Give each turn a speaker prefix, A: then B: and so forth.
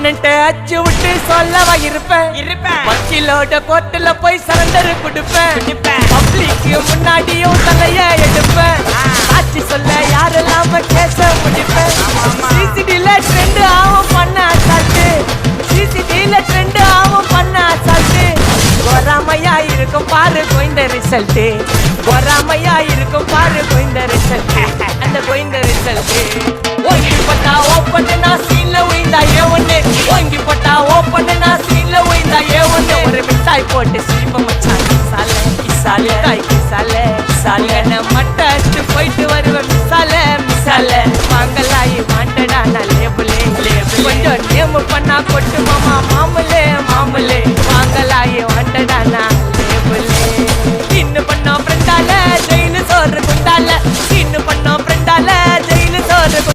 A: அண்ணன்ட்ட அச்சு விட்டு சொல்லவா இருப்பேன் வக்கீலோட கோர்ட்டுல போய் சரண்டர் கொடுப்பேன் பப்ளிக்கு முன்னாடியும் தலைய எடுப்பேன் சாட்சி சொல்ல யாரெல்லாம கேச முடிப்பேன் சிசிடில ட்ரெண்ட் ஆகும் பண்ண அசால்ட்டு சிசிடில ட்ரெண்ட் ஆகும் பண்ண அசால்ட்டு பொறாமையா இருக்கும் பாரு கோய்ந்த ரிசல்ட் பொறாமையா இருக்கும் பாரு கோய்ந்த ரிசல்ட் அந்த கோய்ந்த ரிசல்ட் ஓங்கி பட்டா ஓப்பன் நான் சீன்ல உயிந்தா ஒண்ணு ஓங்கி பட்டா ஓப்பன் நான் சீன்ல உயிந்தா ஒண்ணு ஒரு மிட்டாய் போட்டு சீப்ப மச்சான் கிசாலே கிசாலே தாய் கிசாலே கிசாலே நான் மட்டை அடிச்சு போயிட்டு வருவேன் மிசாலே மிசாலே வாங்கலாயி வாண்டடா நான் லேபிளே லேபிள் கொஞ்சம் நேமு பண்ணா கொட்டு மாமா மாமலே மாமலே